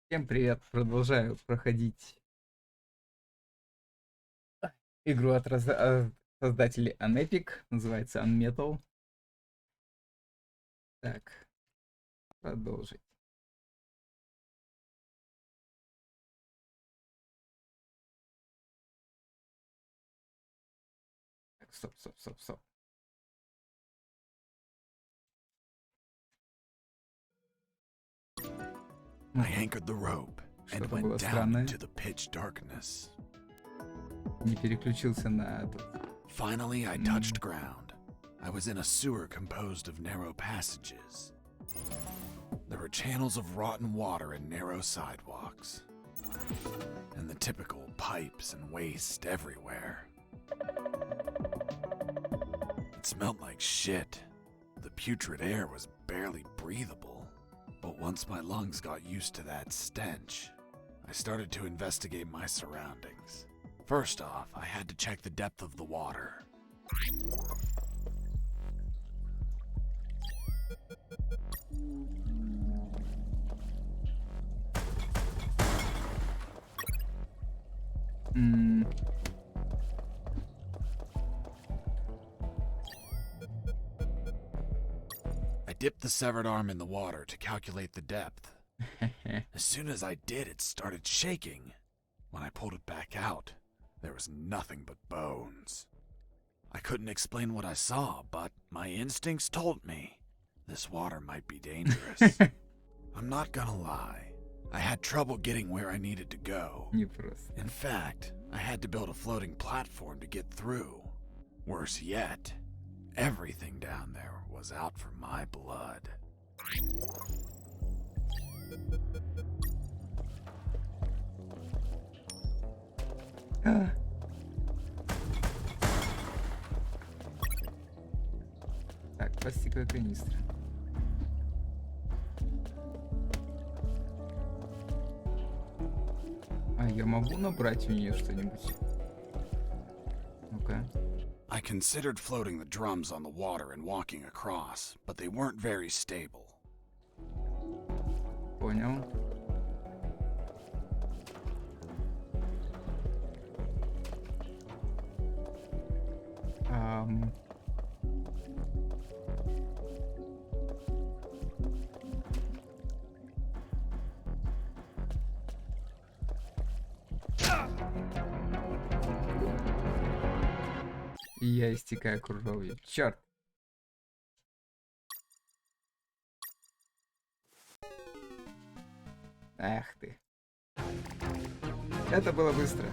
Всем привет! Продолжаю проходить игру от создателей Unepic. Называется unmetal. Так, продолжить. Так, стоп. I anchored the rope and Что-то было went down странное. into the pitch darkness. Не переключился на этот. Finally, I touched ground. I was in a sewer composed of narrow passages. There were channels of rotten water and narrow sidewalks. And the typical pipes and waste everywhere. It smelled like shit. The putrid air was barely breathable. But once my lungs got used to that stench, I started to investigate my surroundings. First off, I had to check the depth of the water. I dipped the severed arm in the water to calculate the depth. As soon as I did, it started shaking. When I pulled it back out, there was nothing but bones. I couldn't explain what I saw, but my instincts told me this water might be dangerous. I'm not gonna lie, I had trouble getting where I needed to go. In fact, I had to build a floating platform to get through. Worse yet, everything down there was out for my blood. Так, пластиковая канистра. А я могу набрать у нее что-нибудь? Ну-ка. I considered floating the drums on the water and walking across, but they weren't very stable. Понял. И я истекаю кровью. Черт! Эх ты. Это было быстро.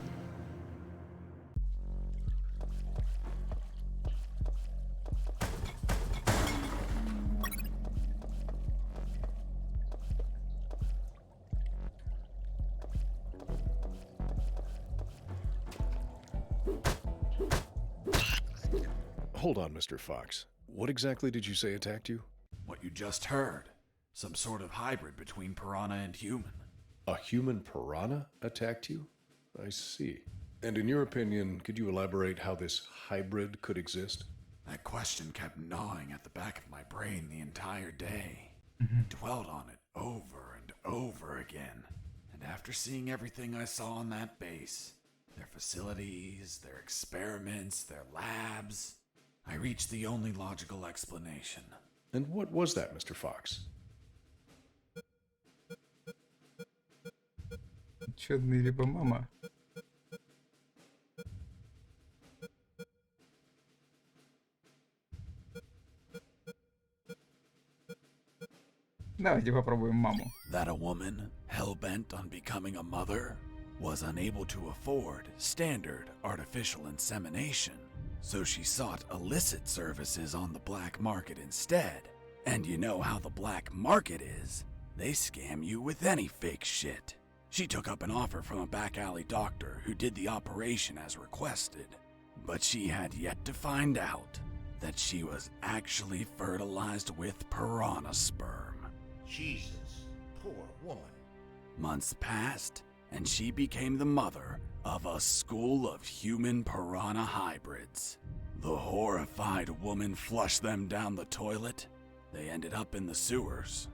Hold on, Mr. Fox. What exactly did you say attacked you? What you just heard. Some sort of hybrid between piranha and human. A human piranha attacked you? I see. And in your opinion, could you elaborate how this hybrid could exist? That question kept gnawing at the back of my brain the entire day. Dwelled on it over and over again. And after seeing everything I saw on that base, their facilities, their experiments, their labs, I reached the only logical explanation. And what was that, Mr. Fox? Чудный либо мама. Давайте попробуем маму. That a woman, hell-bent on becoming a mother, was unable to afford standard artificial insemination, so she sought illicit services on the black market instead. And you know how the black market is. They scam you with any fake shit. She took up an offer from a back alley doctor who did the operation as requested, but she had yet to find out that she was actually fertilized with piranha sperm. Jesus, poor woman. Months passed, and she became the mother of a school of human piranha hybrids. The horrified woman flushed them down the toilet. They ended up in the sewers,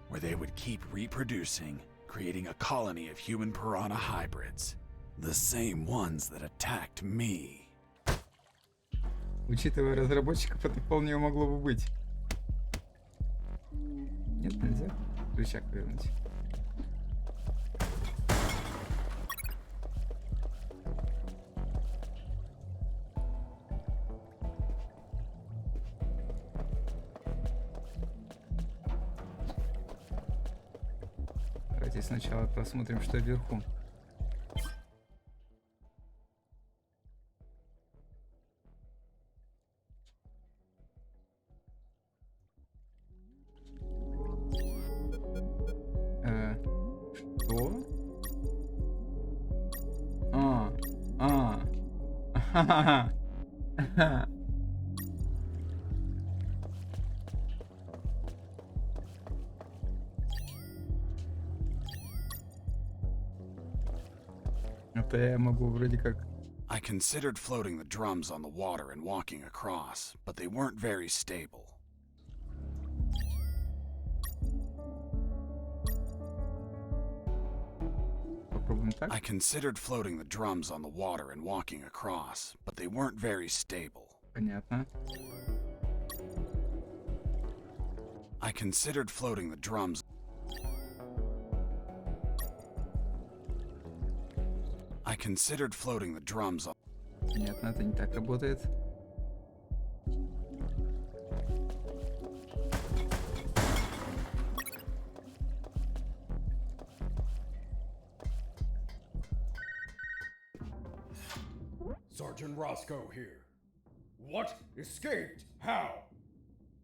where they would keep reproducing, creating a colony of human piranha hybrids. The same ones that attacked me. Учитывая разработчиков, это вполне могло бы быть. Нет, нельзя. Рычаг вернуть. Давайте сначала посмотрим, что вверху. Что? Ха-ха-ха. Это я могу вроде как... I considered floating the drums on the water and walking across, but they weren't very stable. Попробуем так. I considered floating the drums on the water and walking across, but they weren't very stable. Понятно. I considered floating the drums. I considered floating the drums on. Понятно, это не так работает. Sergeant Roscoe here. What? Escaped? How?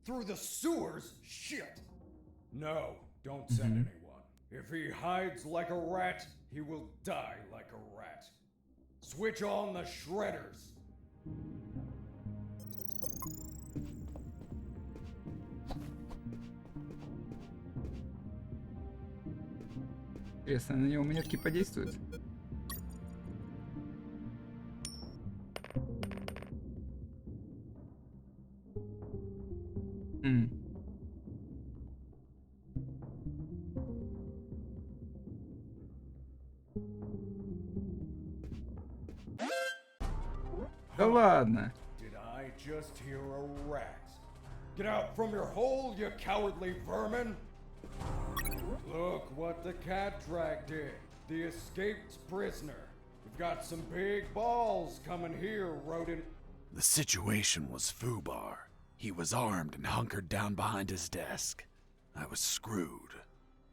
Through the sewers? Shit! No, don't send anyone. If he hides like a rat, he will die like a rat. Switch on the shredders. Интересно, на него монетки подействуют? Да ладно. Did I just hear a rat? Get out from your hole, you cowardly vermin! Look what the cat dragged in. The escaped prisoner. We've got some big balls coming here, rodent. The situation was foobar. He was armed and hunkered down behind his desk. I was screwed.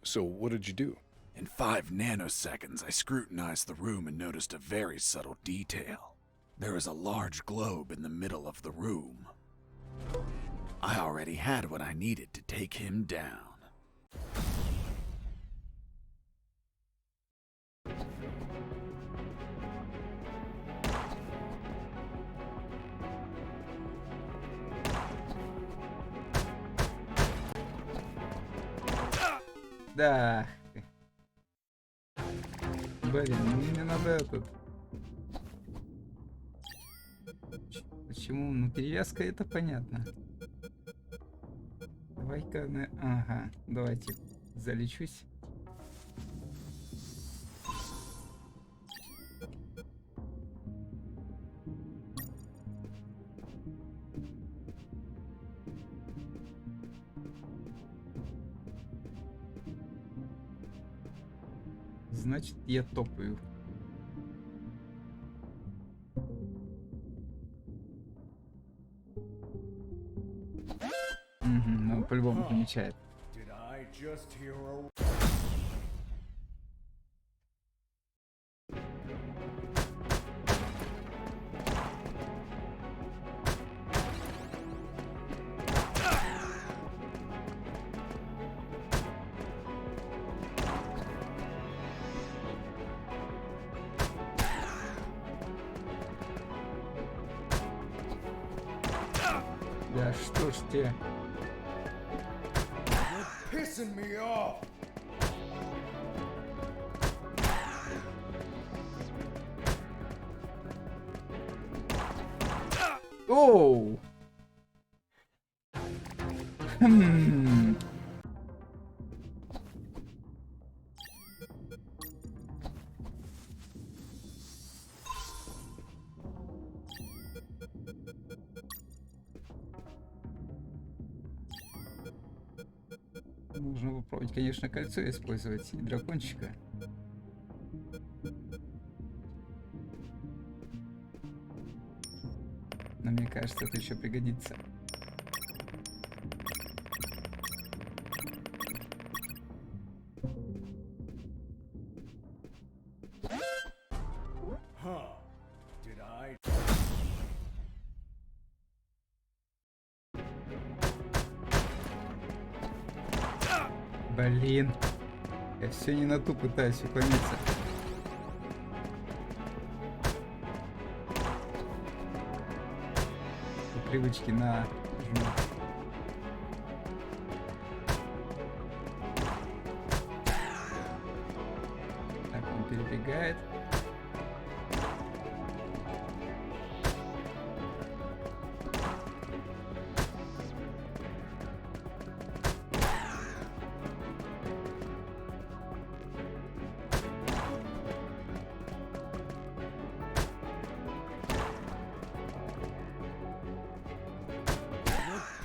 So what did you do? In 5 nanoseconds, I scrutinized the room and noticed a very subtle detail. There was a large globe in the middle of the room. I already had what I needed to take him down. Да. Блин, мне надо этот... Почему? Ну, перевязка это понятно. Давай-ка... Ага, давайте залечусь. Значит, я топаю. Ну, по-любому помечает. Did I just hear a... Да что ж тебе? Pissing me off! Оу! Нужно попробовать, конечно, кольцо использовать и дракончика. Но мне кажется, это еще пригодится. Huh. Did I? Блин. Я все не на ту пытаюсь уклониться. По привычке на жму. Так, он перебегает.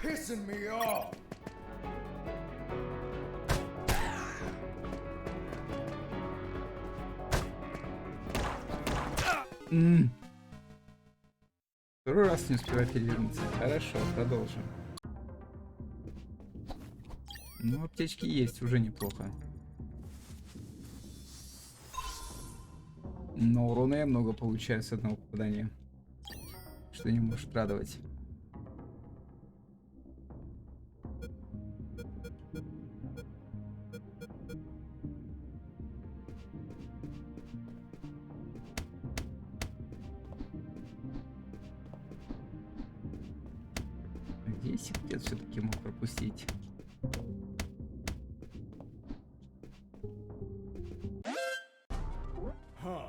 You're pissing me off. Второй раз не успеваю перевернуться. Хорошо, продолжим. Ну, аптечки есть, уже неплохо. Но урона я много получаю с одного попадания. Что не может радовать. Здесь где-то все-таки мог пропустить. Huh.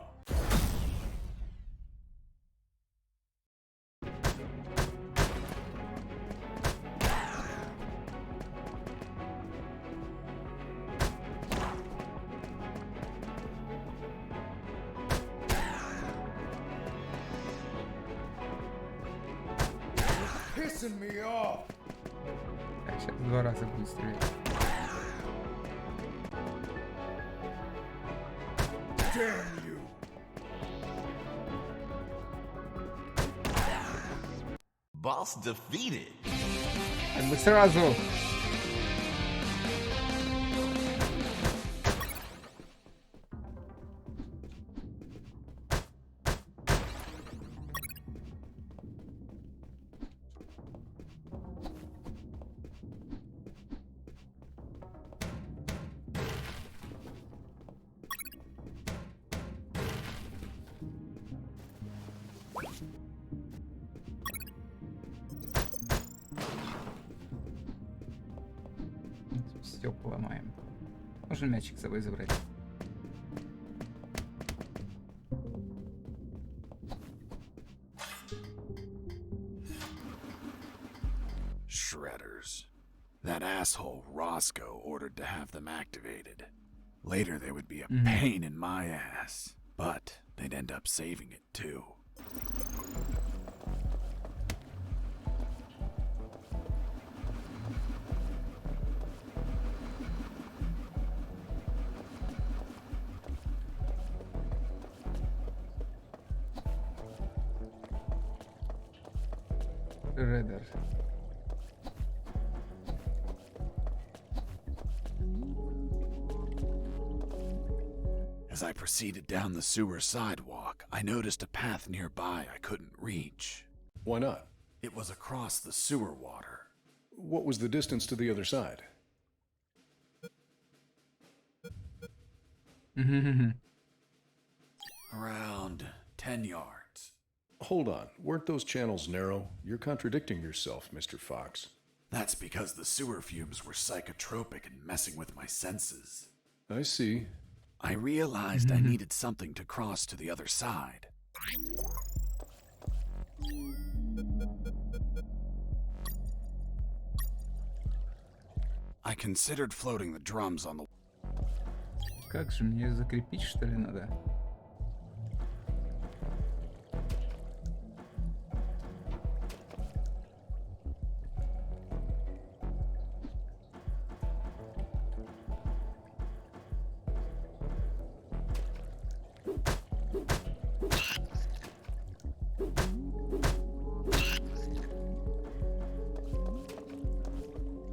You're pissing me off. Так, сейчас два раза будет стрелять. Damn you. Boss defeated. Как бы сразу. Все поломаем. Можно мячик с собой забрать. Shredders. That asshole Roscoe ordered to have them activated. Later they would be a pain in my ass, but they'd end up saving it too. Редер. As I proceeded down the sewer sidewalk, I noticed a path nearby I couldn't reach. Why not? It was across the sewer water. What was the distance to the other side? Around 10 yards. Hold on. Weren't those channels narrow? You're contradicting yourself, Mr. Fox. That's because the sewer fumes were psychotropic and messing with my senses. I see. I realized I needed something to cross to the other side. I considered floating the drums on the... Как же мне её закрепить, что ли, надо?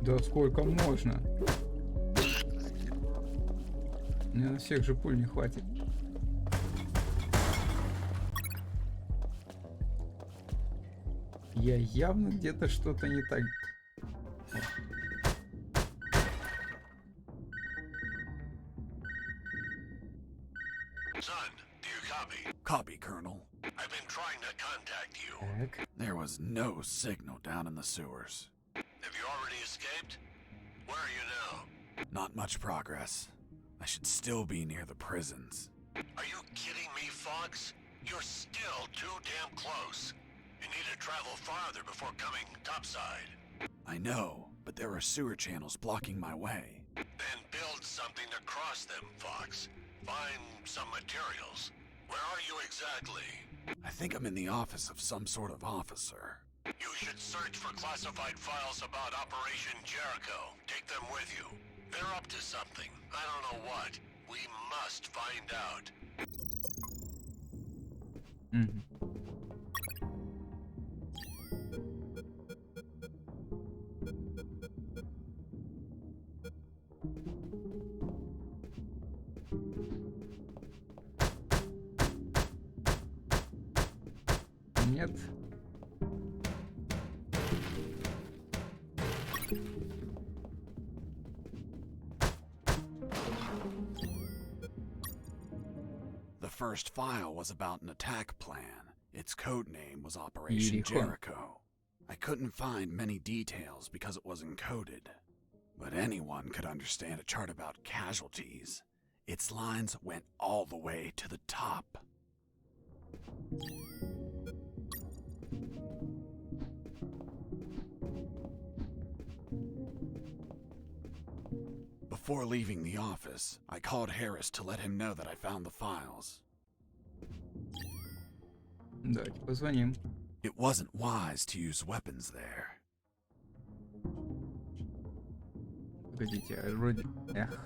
Да сколько можно? Мне на всех же пуль не хватит. Я явно где-то что-то не так. Son, do you copy? Copy, Colonel. I've been trying to contact you. Так. There was no signal down in the sewers. Have you already escaped? Where are you now? Not much progress. I should still be near the prisons. Are you kidding me, Fox? You're still too damn close. You need to travel farther before coming topside. I know, but there are sewer channels blocking my way. Then build something to cross them, Fox. Find some materials. Where are you exactly? I think I'm in the office of some sort of officer. You should search for classified files about Operation Jericho. Take them with you. They're up to something. I don't know what. We must find out. Мгм. Нет. The first file was about an attack plan. Its code name was Operation Иерихон. Jericho. I couldn't find many details because it was encoded. But anyone could understand a chart about casualties. Its lines went all the way to the top. Before leaving the office, I called Harris to let him know that I found the files. Давайте позвоним. It wasn't wise to use weapons there. Погодите, а вроде... Эх.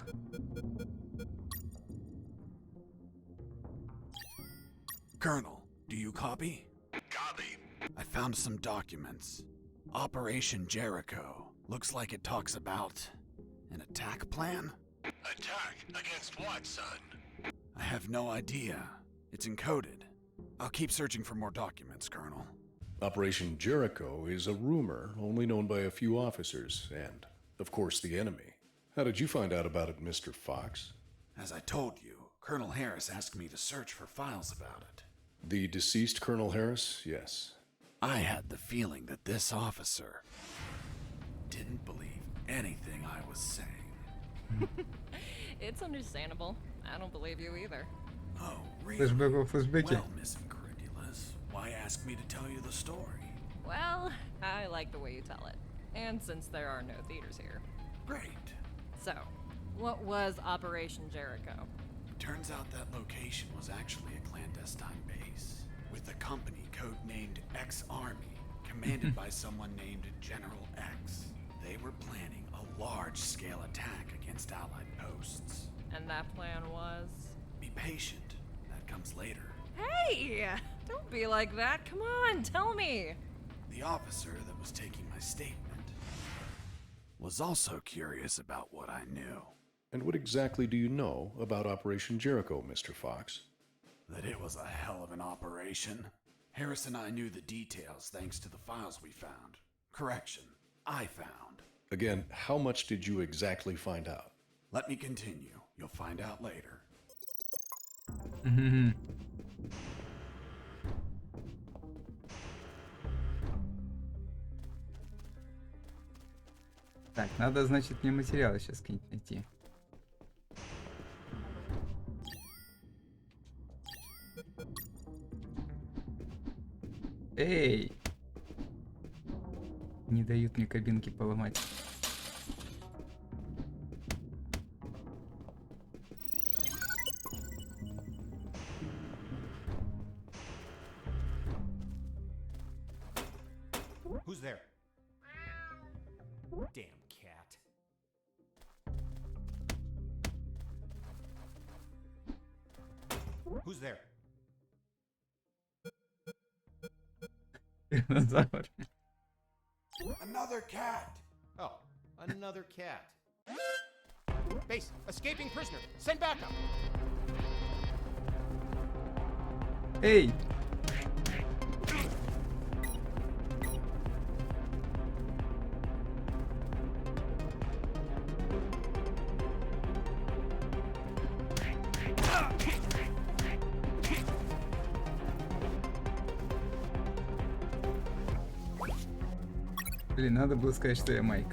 Colonel, do you copy? Copy. I found some documents. Operation Jericho. Looks like it talks about an attack plan? Attack? Against what, son? I have no idea. It's encoded. I'll keep searching for more documents, Colonel. Operation Jericho is a rumor only known by a few officers and, of course, the enemy. How did you find out about it, Mr. Fox? As I told you, Colonel Harris asked me to search for files about it. The deceased Colonel Harris? Yes. I had the feeling that this officer didn't believe anything I was saying. It's understandable. I don't believe you either. Oh, really? Флэшбэк, флэшбэки. Well, Miss Incredulous, why ask me to tell you the story? Well, I like the way you tell it. And since there are no theaters here. Great. So, what was Operation Jericho? Turns out that location was actually a clandestine base, with a company codenamed X-Army, commanded by someone named General X. They were planning a large-scale attack against Allied posts. And that plan was? Be patient. That comes later. Hey! Don't be like that. Come on, tell me. The officer that was taking my statement was also curious about what I knew. And what exactly do you know about Operation Jericho, Mr. Fox? That it was a hell of an operation. Harris and I knew the details thanks to the files we found. Correction, I found. Again, how much did you exactly find out? Let me continue. You'll find out later. Мгм. Так, надо, значит, мне материалы сейчас какие-нибудь найти. Эй! Не дают мне кабинки поломать. Who's there? Damn cat. Who's there? Динозавр. Another cat! Oh, Another cat. Base, escaping prisoner. Send backup. Эй! Блин, надо было сказать, что я Майк.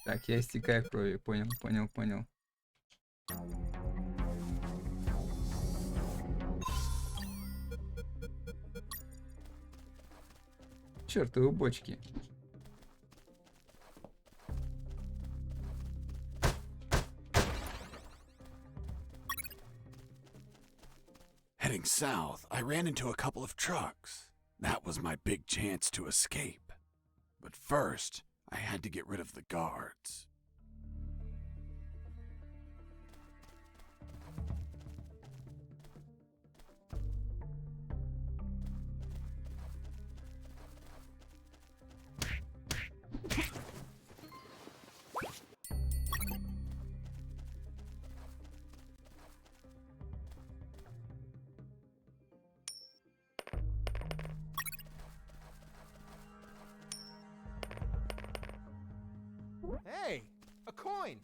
Так, я истекаю кровью. Понял. Чёртовы бочки. Heading south, I ran into a couple of trucks. That was my big chance to escape. But first, I had to get rid of the guards. Hey, a coin.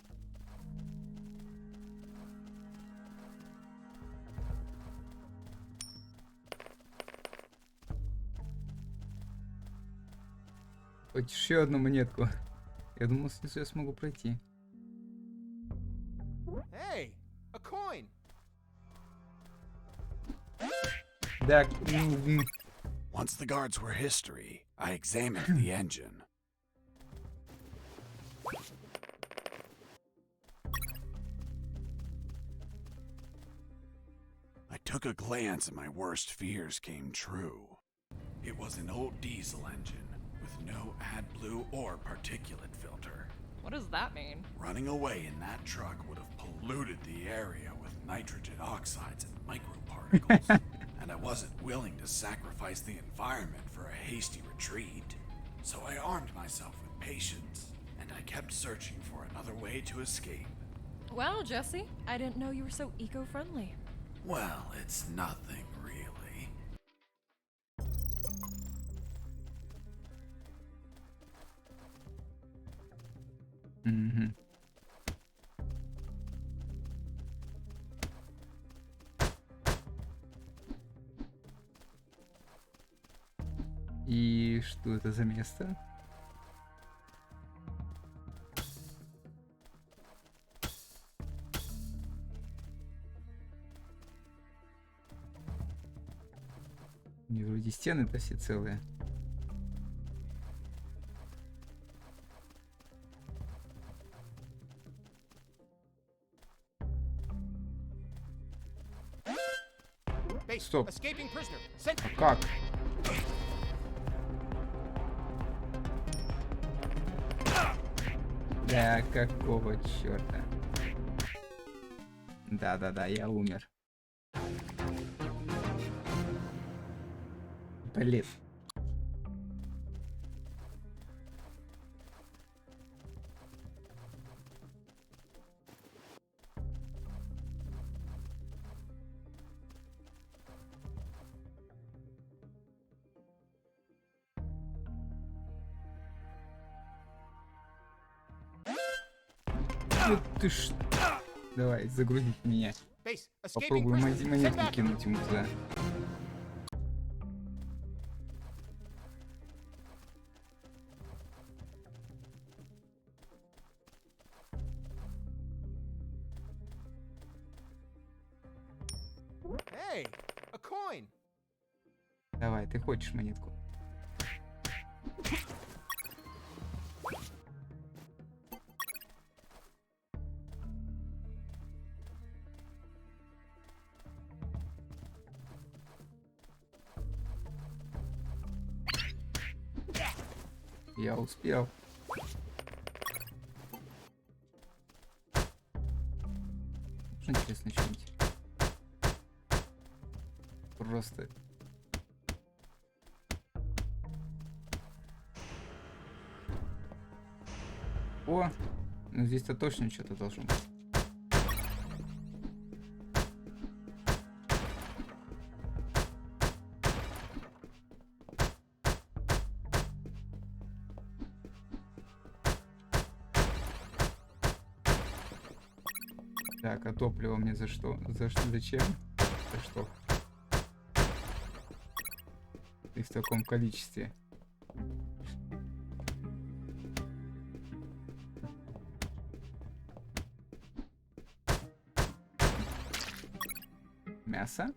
Хоть еще одну монетку. Я думал, снизу я смогу пройти. Hey, a coin. Да, Once the guards were history, I examined the engine. I took a glance and my worst fears came true. It was an old diesel engine with no AdBlue or particulate filter. What does that mean? Running away in that truck would have polluted the area with nitrogen oxides and microparticles. And I wasn't willing to sacrifice the environment for a hasty retreat. So I armed myself with patience, and I kept searching for another way to escape. Wow, Jesse, I didn't know you were so eco-friendly. Well, it's nothing really. Мгм. И что это за место? И вроде стены-то все целые. Base, Стоп. escaping prisoner. Send. А как? Да какого черта? Да, я умер. Блин. Ну ты ж... Давай, загрузить меня. Base, escaping Попробую prisoner. Send монетку backup. кинуть ему туда. Hey, a coin. Давай, ты хочешь монетку? Я успел. Что интересно что-нибудь? О, ну здесь-то точно что-то должно быть. Так, а топливо мне за что? Зачем? За что? И в таком количестве. Мясо.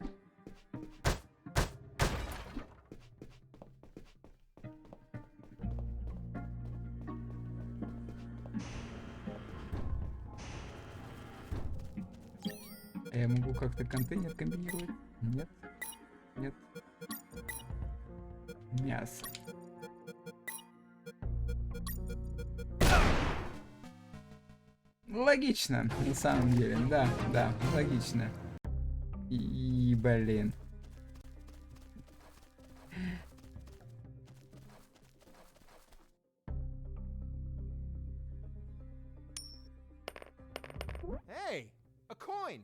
А я могу как-то контейнер комбинировать? Нет. Нет. Мясо. Логично, на самом деле. Да, да, логично. И блин. Hey, a coin.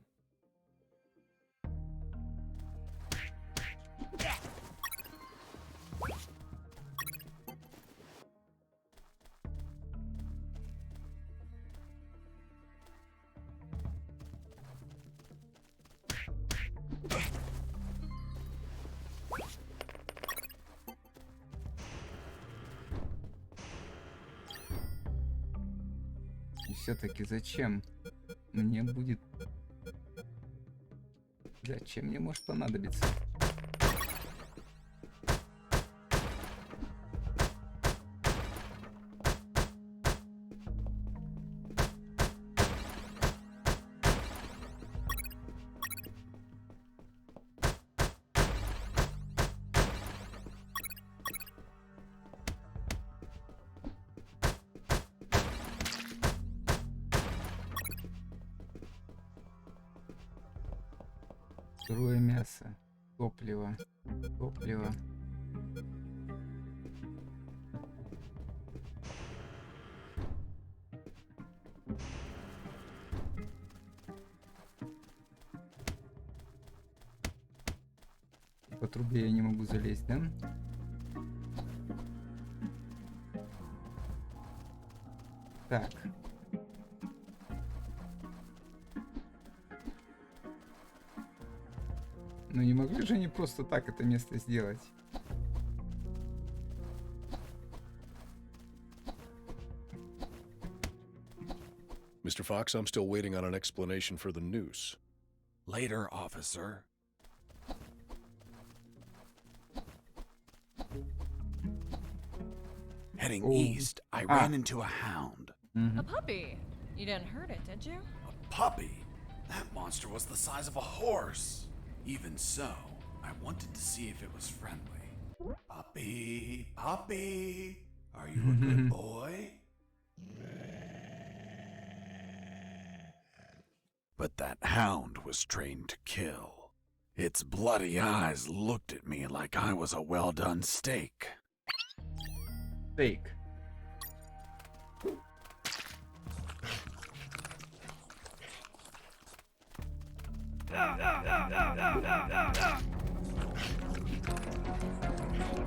И все-таки зачем мне будет... Зачем мне может понадобиться? Сырое мясо, топливо, топливо. По трубе я не могу залезть, да? Так. Ну не могли же они просто так это место сделать? Mr. Fox, I'm still waiting on an explanation for the noose. Later, officer. Heading Oh. east, I ran into a hound. A puppy. You didn't hurt it, did you? A puppy? That monster was the size of a horse. Even so, I wanted to see if it was friendly. Puppy, puppy, are you a good boy? But that hound was trained to kill. Its bloody eyes looked at me like I was a well-done steak. Стейк.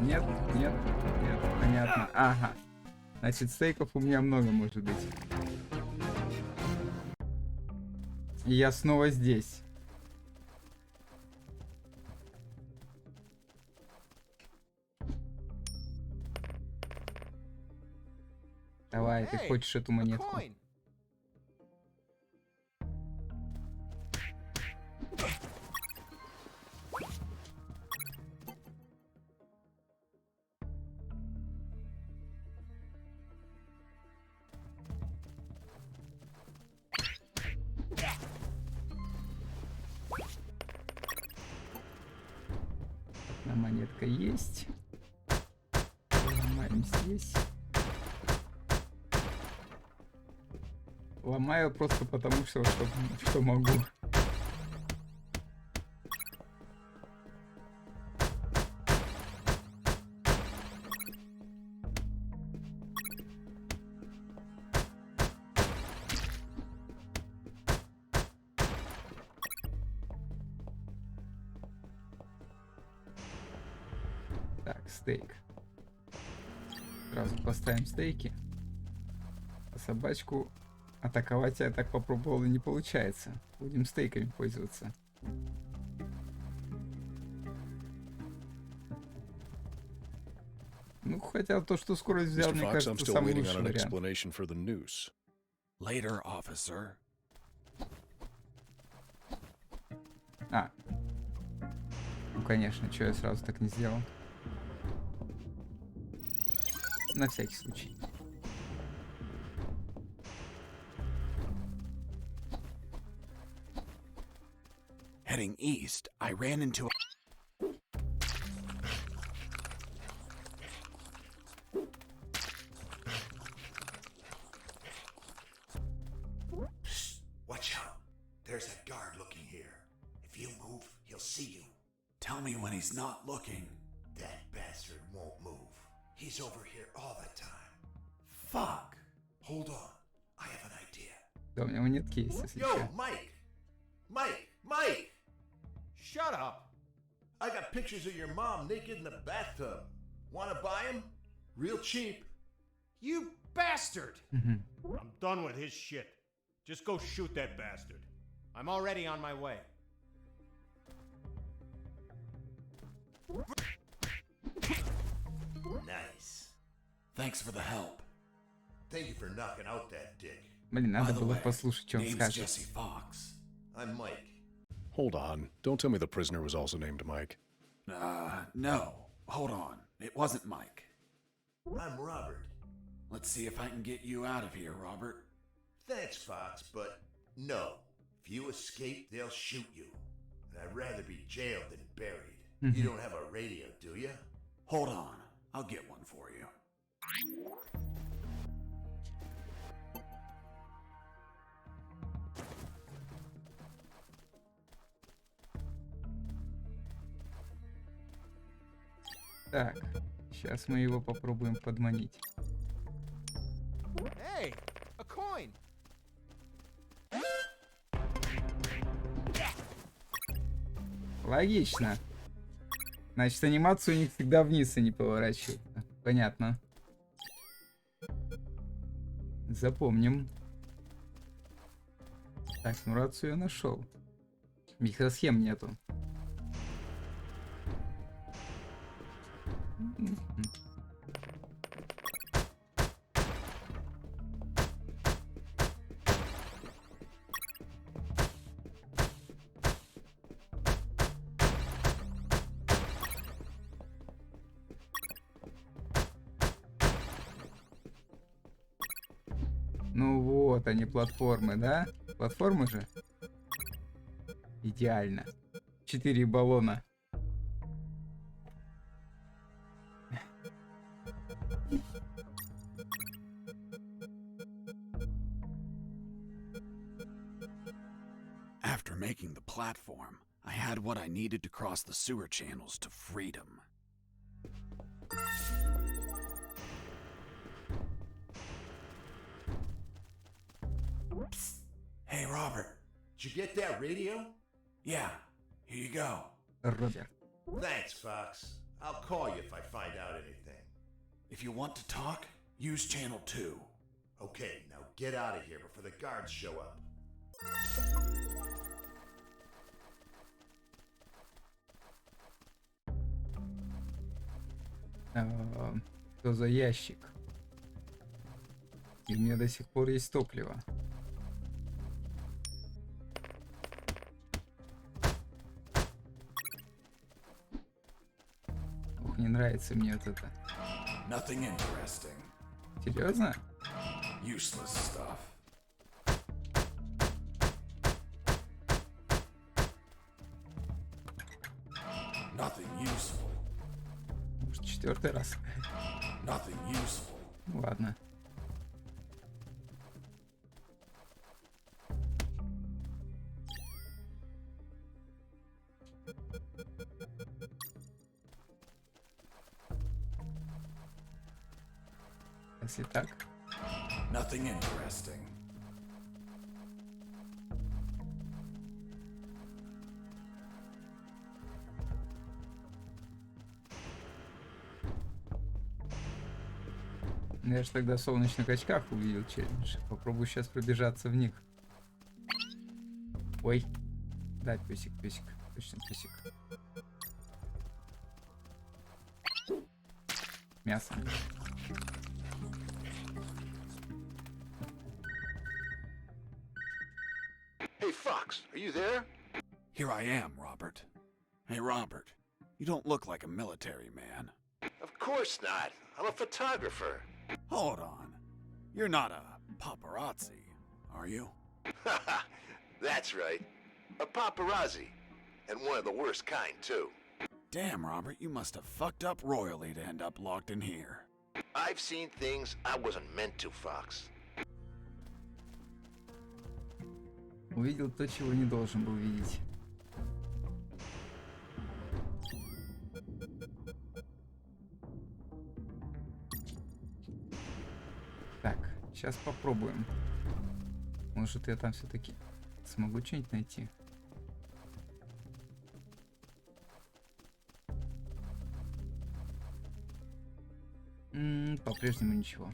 Нет, нет, нет, понятно. Ага. Значит, стейков у меня много может быть. И я снова здесь. Давай, ты Hey, хочешь эту a монетку? coin. Одна монетка есть. Ломаем здесь. Ломаю просто потому, что могу. стейк. Сразу поставим стейки. А собачку атаковать я так попробовал и не получается. Будем стейками пользоваться. Ну, хотя то, что скорость взял, Mr. мне Fox, I'm кажется, still самый waiting лучший on an вариант. explanation for the noose. Later, officer. А. Ну, конечно, что я сразу так не сделал. На всякий случай. Heading east, I ran into a... Watch out. There's a guard looking here. If you move, he'll see you. Tell me when he's not looking. That bastard won't move. He's over here all the time. Fuck. Hold on. I have an idea. Да, у него нет кейса, если Yo, чё. Mike! Mike! Shut up. I got pictures of your mom naked in the bathtub. Wanna buy them? Real cheap. You bastard! Мгм. I'm done with his shit. Just go shoot that bastard. I'm already on my way. Nice. Thanks for the help. Thank you for knocking out that dick. Блин, By надо the было way, послушать, что он name's скажет. Jesse Fox. I'm Mike. Hold on. Don't tell me the prisoner was also named Mike. No. Hold on. It wasn't Mike. I'm Robert. Let's see if I can get you out of here, Robert. Thanks, Fox, but no. If you escape, they'll shoot you. And I'd rather be jailed than buried. You don't have a radio, do you? Hold on. I'll get one for you. Так, сейчас мы его попробуем подманить. Hey, a coin. Логично. Значит, анимацию у них всегда вниз, а не поворачивают. Понятно. Запомним. Так, ну рацию я нашел. Микросхем нету. Ну вот они, платформы, да? Платформы же? Идеально. 4 баллона. After making the platform, I had what I needed to cross the sewer channels to freedom. Hey, Robert. Did you get that radio? Yeah, here you go. Роберт. Thanks, Fox. I'll call you if I find out anything. If you want to talk, use channel 2. Okay, now get out of here before the guards show up. Что за ящик? И у меня до сих пор есть топливо. Ух, не нравится мне вот это. Nothing interesting. Серьезно? Useless stuff. Nothing useful. Может, 4-й раз? Nothing useful. Ну, ладно. Если так. Nothing interesting. Я же тогда в солнечных очках увидел челлендж. Попробую сейчас пробежаться в них. Ой. Да, песик. Точно песик. Мясо. Hey, Fox, are you there? Here I am, Robert. Hey, Robert, you don't look like a military man. Of course not. I'm a photographer. Hold on. You're not a paparazzi, are you? Haha, that's right. A paparazzi. And one of the worst kind, too. Damn, Robert, you must have fucked up royally to end up locked in here. I've seen things I wasn't meant to, Fox. Увидел то, чего не должен был видеть. Так, сейчас попробуем. Может, я там все-таки смогу что-нибудь найти. По-прежнему ничего.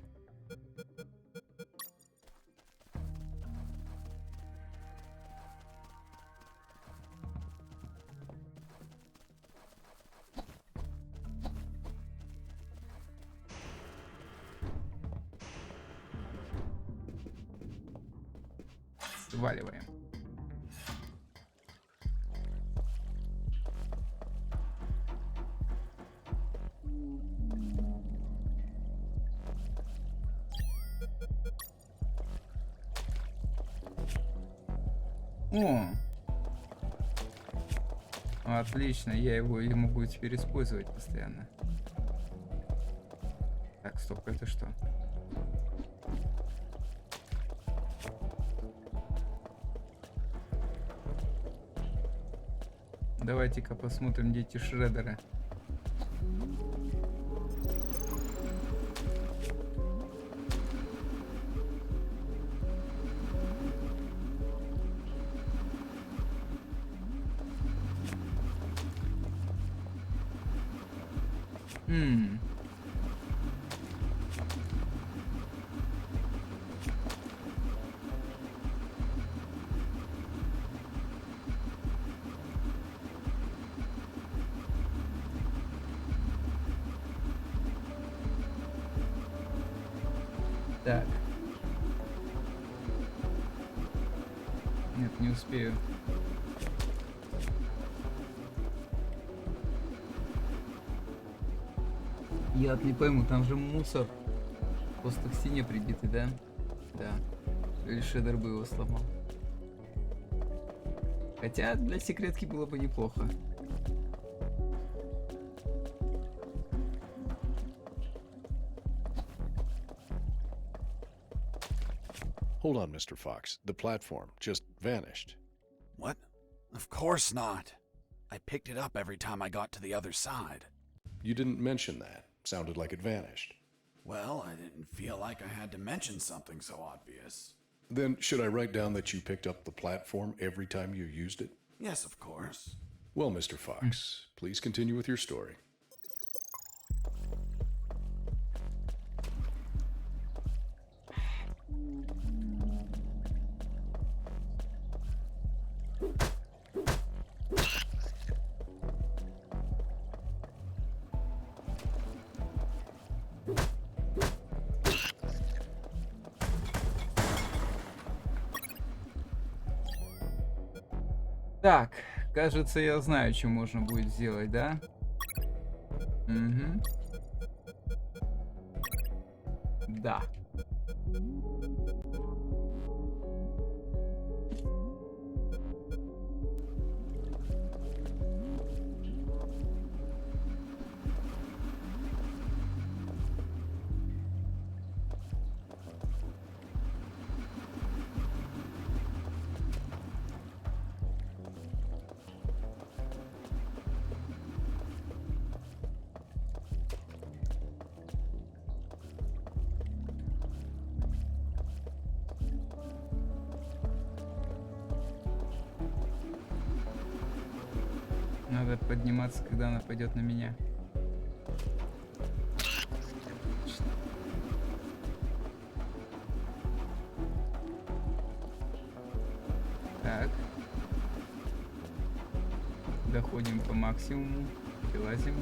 Сваливаем. О! Отлично, я его и могу теперь использовать постоянно. Так, стоп, это что? Давайте-ка посмотрим, где эти шредеры. Так. Нет, не успею. Я не пойму, там же мусор просто к стене прибитый, да? Да. Или шедер бы его сломал. Хотя для секретки было бы неплохо. Hold on, Mr. Fox. The platform just vanished. What? Of course not. I picked it up every time I got to the other side. You didn't mention that. Sounded like it vanished. Well, I didn't feel like I had to mention something so obvious. Then should I write down that you picked up the platform every time you used it? Yes, of course. Well, Mr. Fox, please continue with your story. Так, кажется, я знаю, что можно будет сделать, да? Угу. Да. Надо подниматься, когда она пойдет на меня. Выходим по максимуму. Перелазим.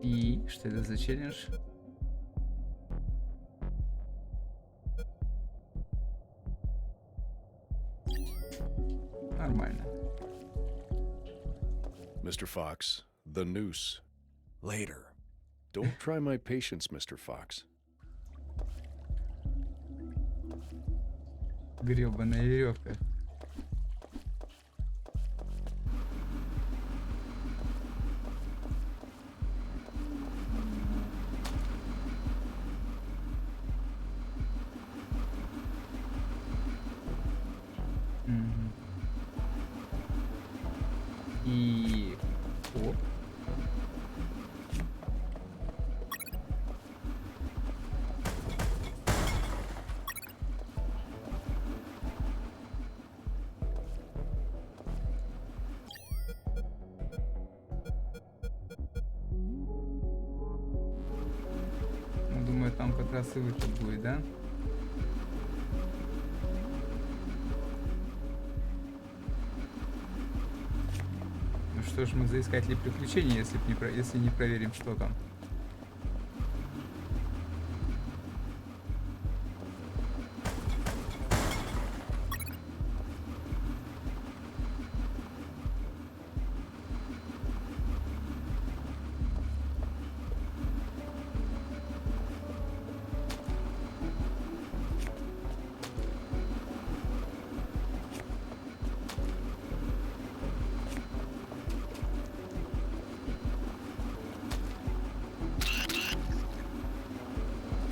И что это за челлендж? Нормально. Mr. Fox, the noose. Later. Don't try my patience, Mr. Fox. Гребаная веревка. Мгм. И... Оп. Ну, думаю, там как раз и выход будет, да? Ну что ж мы за искатели приключений, если не проверим, что там.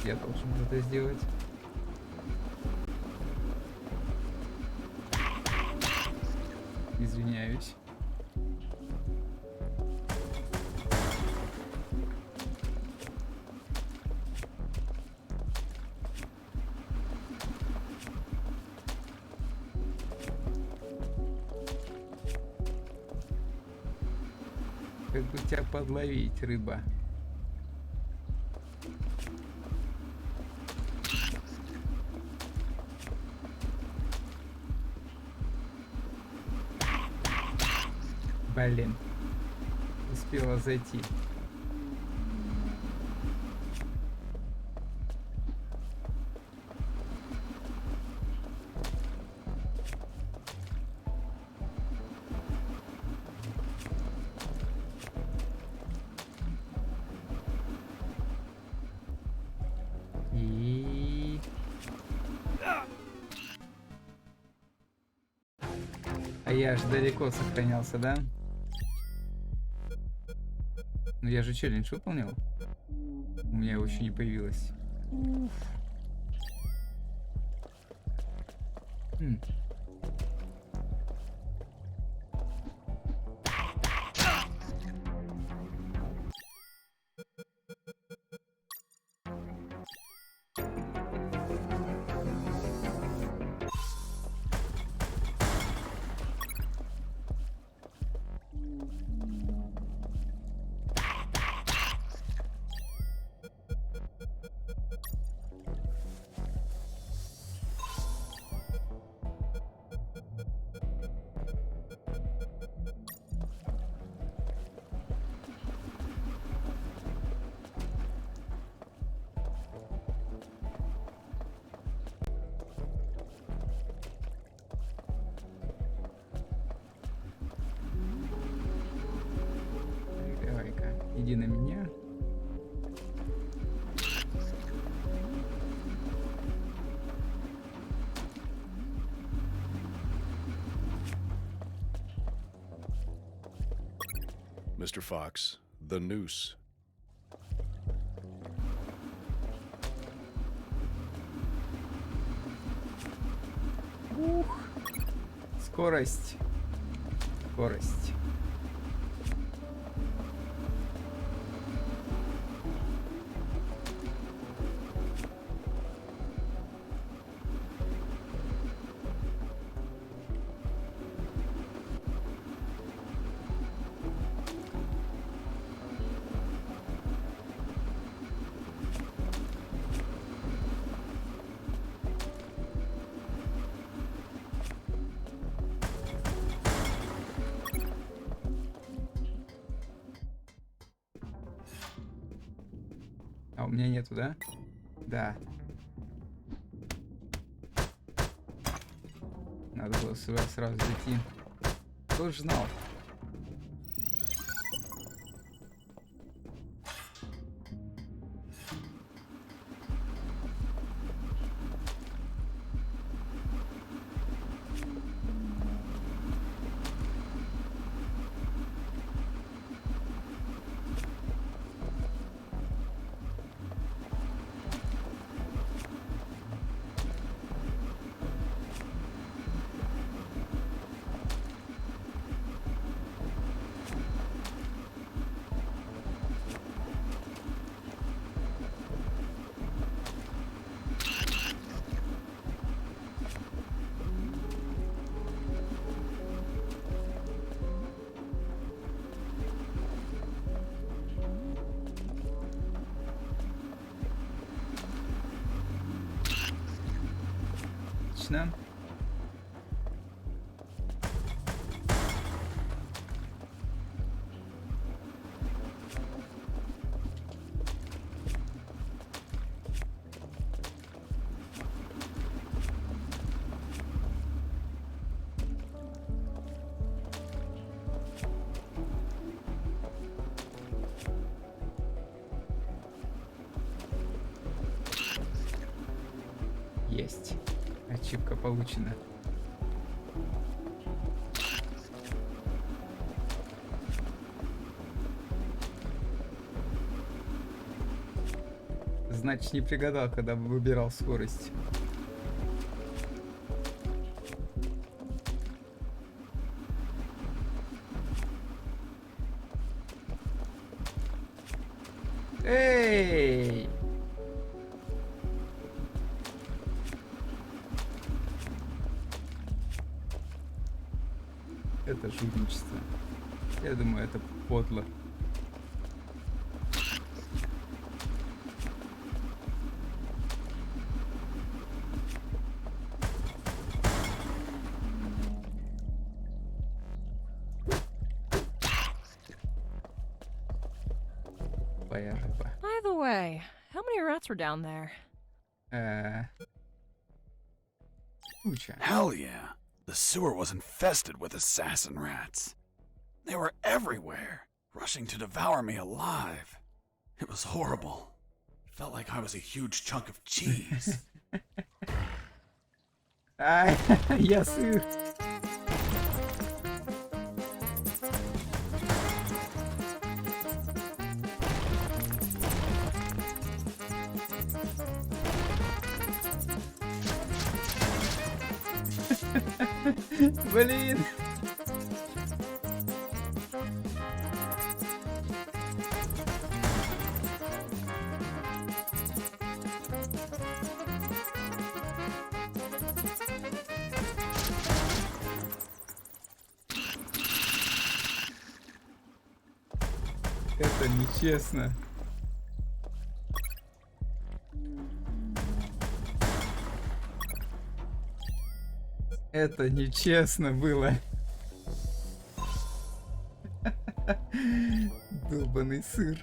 Я должен это сделать. Извиняюсь. Как бы тебя подловить, рыба? Блин, успела зайти. И... А я аж далеко сохранялся, да? Ну я же челлендж выполнил. У меня его еще не появилось. Хм. Давай-ка, иди на меня. Mr. Fox, the noose. Скорость. Скорость. А у меня нету, да? Да. Надо было сюда сразу зайти. Кто ж знал? Отлично. Есть. Ачивка получена. Значит, не пригадал, когда выбирал скорость. Эй! Это жульничество. Я думаю, это подло. Твоя рыба. By the way, how many rats were down there? Куча. Hell yeah. The sewer was infested with assassin rats. They were everywhere, rushing to devour me alive. It was horrible. Felt like I was a huge chunk of cheese. Ай, я сыр. Блин. Это нечестно. Это нечестно было. Долбаный сыр.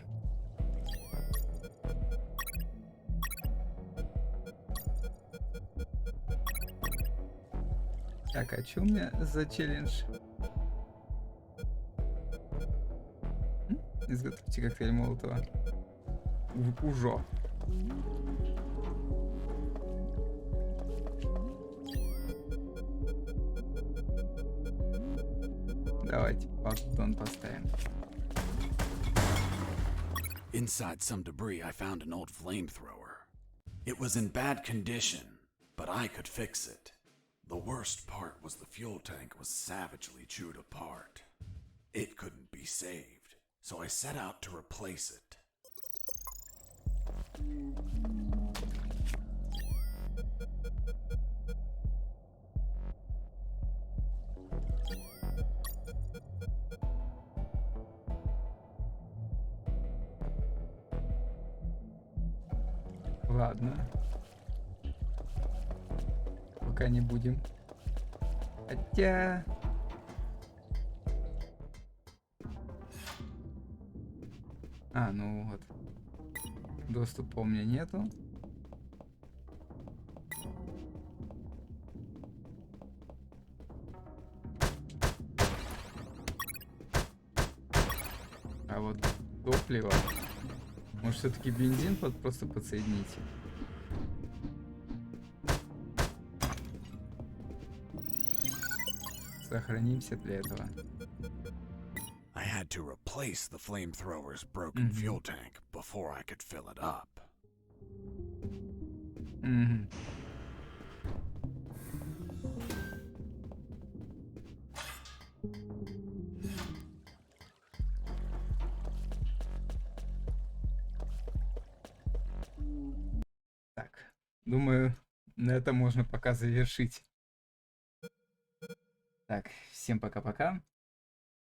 Так, а что у меня за челлендж? Изготовьте коктейль Молотова. Ужо. Давайте поддон поставим. Inside some debris, I found an old flamethrower. It was in bad condition, but I could fix it. The worst part was the fuel tank was savagely chewed apart. It couldn't be saved, so I set out to replace it. Ладно. Пока не будем. Хотя... А, ну вот. Доступа у меня нету. А вот топливо. Может, все-таки бензин просто подсоединить? Сохранимся для этого. I had to replace the flamethrower's broken fuel tank before I could fill it up. Мгм. Так, думаю, на этом можно пока завершить. Так, всем пока-пока.